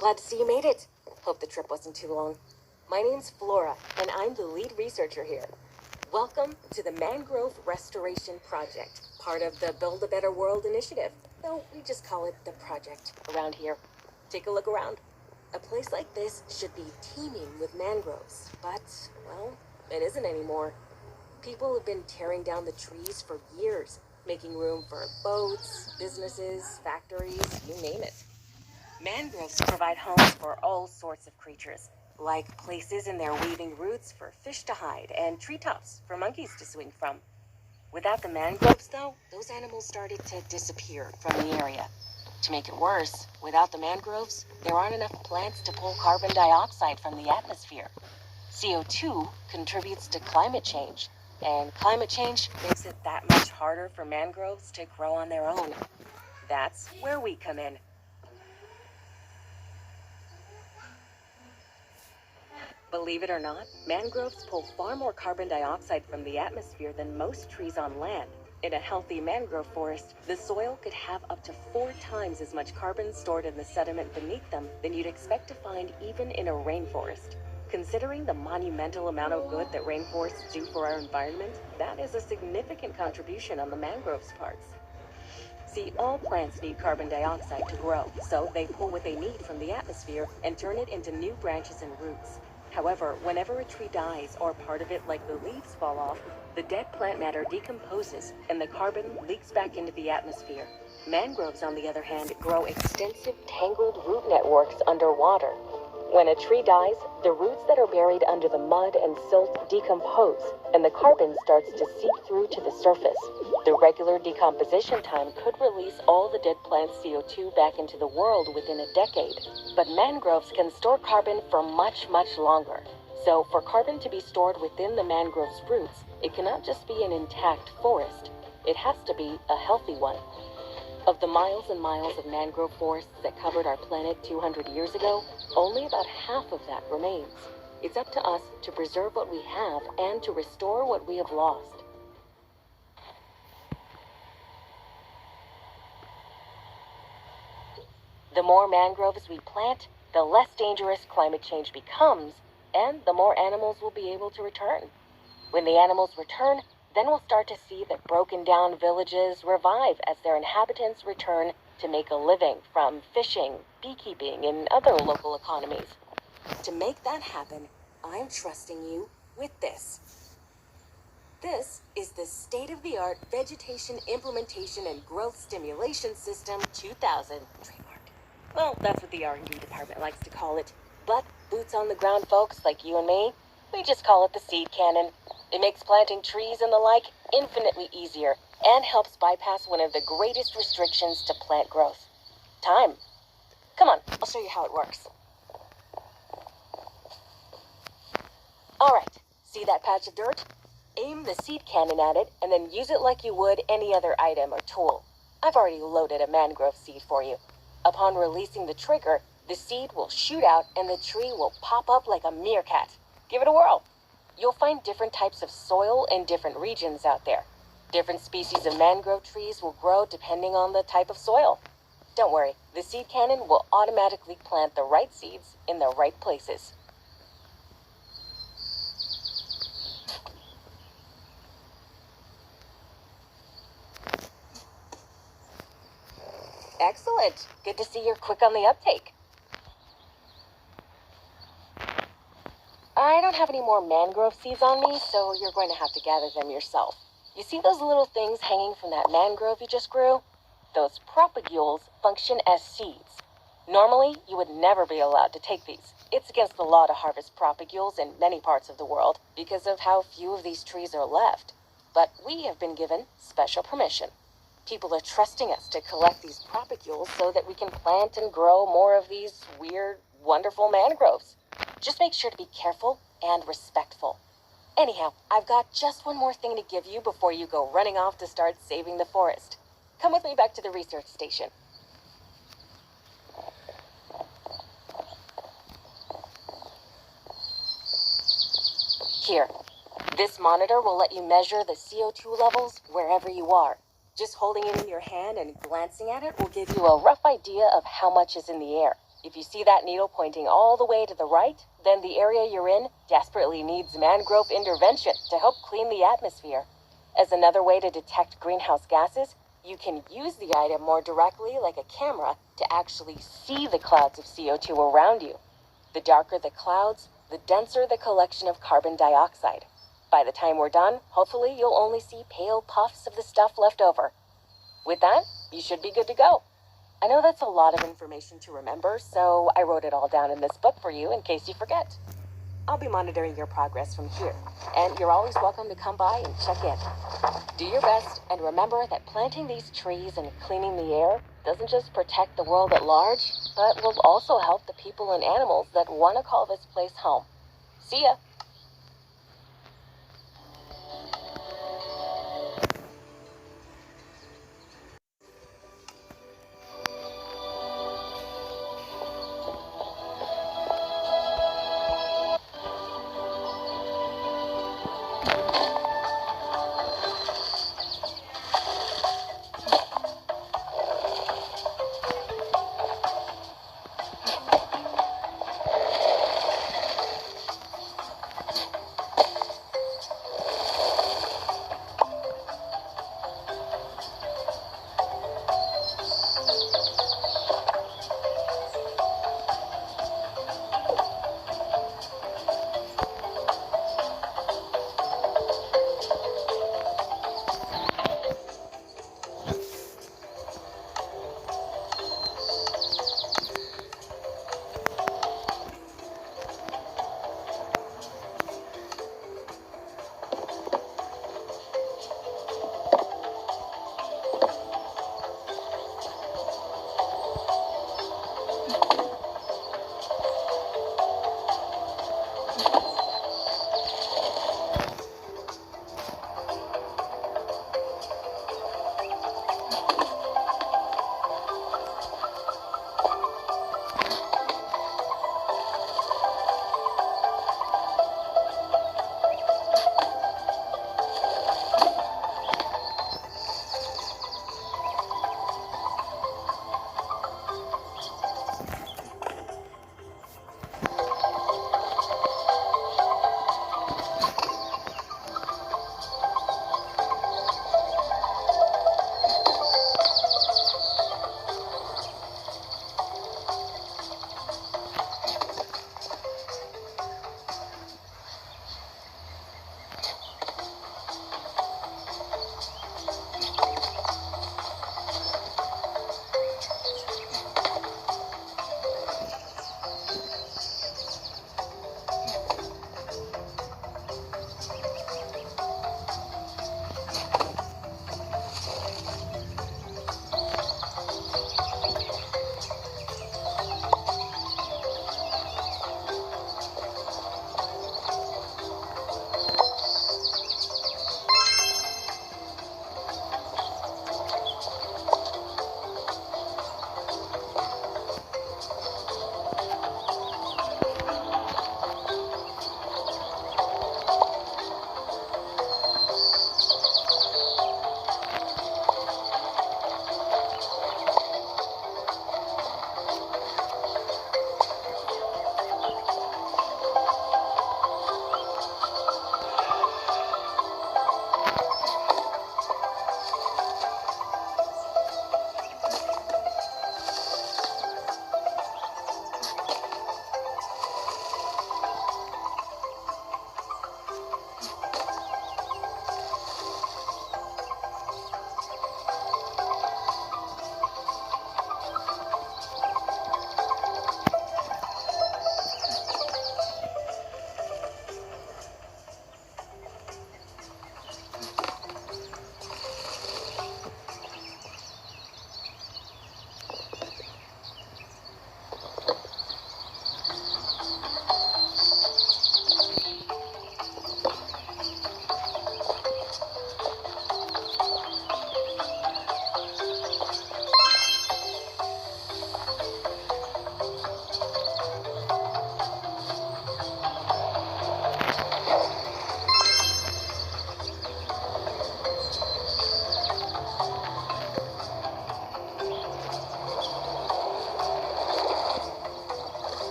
Glad to see you made it. Hope the trip wasn't too long. My name's Flora, and I'm the lead researcher here. Welcome to the Mangrove Restoration Project, part of the Build a Better World initiative, though we just call it the project around here. Take a look around. A place like this should be teeming with mangroves, but, well, it isn't anymore. People have been tearing down the trees for years, making room for boats, businesses, factories, you name it. Mangroves provide homes for all sorts of creatures, like places in their weaving roots for fish to hide and treetops for monkeys to swing from. Without the mangroves, though, those animals started to disappear from the area. To make it worse, without the mangroves, there aren't enough plants to pull carbon dioxide from the atmosphere. CO2 contributes to climate change, and climate change makes it that much harder for mangroves to grow on their own. That's where we come in. Believe it or not, mangroves pull far more carbon dioxide from the atmosphere than most trees on land. In a healthy mangrove forest, the soil could have up to 4 times as much carbon stored in the sediment beneath them than you'd expect to find even in a rainforest. Considering the monumental amount of good that rainforests do for our environment, that is a significant contribution on the mangroves' parts. See, all plants need carbon dioxide to grow, so they pull what they need from the atmosphere and turn it into new branches and roots. However, whenever a tree dies or part of it, like the leaves, fall off, the dead plant matter decomposes and the carbon leaks back into the atmosphere. Mangroves, on the other hand, grow extensive tangled root networks underwater. When a tree dies, the roots that are buried under the mud and silt decompose, and the carbon starts to seep through to the surface. The regular decomposition time could release all the dead plant's CO2 back into the world within a decade, but mangroves can store carbon for much, much longer. So for carbon to be stored within the mangrove's roots, it cannot just be an intact forest. It has to be a healthy one. Of the miles and miles of mangrove forests that covered our planet 200 years ago, only about half of that remains. It's up to us to preserve what we have and to restore what we have lost. The more mangroves we plant, the less dangerous climate change becomes, and the more animals will be able to return. When the animals return, then we'll start to see that broken down villages revive as their inhabitants return to make a living from fishing, beekeeping, and other local economies. To make that happen, I'm trusting you with this. This is the state-of-the-art Vegetation Implementation and Growth Stimulation System 2000 trademark. Well, that's what the R&D department likes to call it. But boots on the ground folks like you and me, we just call it the seed cannon. It makes planting trees and the like infinitely easier and helps bypass one of the greatest restrictions to plant growth: time. Come on, I'll show you how it works. All right, see that patch of dirt? Aim the seed cannon at it and then use it like you would any other item or tool. I've already loaded a mangrove seed for you. Upon releasing the trigger, the seed will shoot out and the tree will pop up like a meerkat. Give it a whirl. You'll find different types of soil in different regions out there. Different species of mangrove trees will grow depending on the type of soil. Don't worry, the seed cannon will automatically plant the right seeds in the right places. Excellent. Good to see you're quick on the uptake. I don't have any more mangrove seeds on me, so you're going to have to gather them yourself. You see those little things hanging from that mangrove you just grew? Those propagules function as seeds. Normally, you would never be allowed to take these. It's against the law to harvest propagules in many parts of the world because of how few of these trees are left. But we have been given special permission. People are trusting us to collect these propagules so that we can plant and grow more of these weird, wonderful mangroves. Just make sure to be careful and respectful. Anyhow, I've got just one more thing to give you before you go running off to start saving the forest. Come with me back to the research station. Here, this monitor will let you measure the CO2 levels wherever you are. Just holding it in your hand and glancing at it will give you a rough idea of how much is in the air. If you see that needle pointing all the way to the right, then the area you're in desperately needs mangrove intervention to help clean the atmosphere. As another way to detect greenhouse gases, you can use the item more directly, like a camera, to actually see the clouds of CO2 around you. The darker the clouds, the denser the collection of carbon dioxide. By the time we're done, hopefully you'll only see pale puffs of the stuff left over. With that, you should be good to go. I know that's a lot of information to remember, so I wrote it all down in this book for you in case you forget. I'll be monitoring your progress from here, and you're always welcome to come by and check in. Do your best, and remember that planting these trees and cleaning the air doesn't just protect the world at large, but will also help the people and animals that want to call this place home. See ya!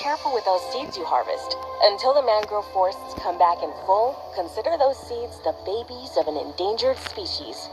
careful with those seeds you harvest. Until the mangrove forests come back in full, consider those seeds the babies of an endangered species.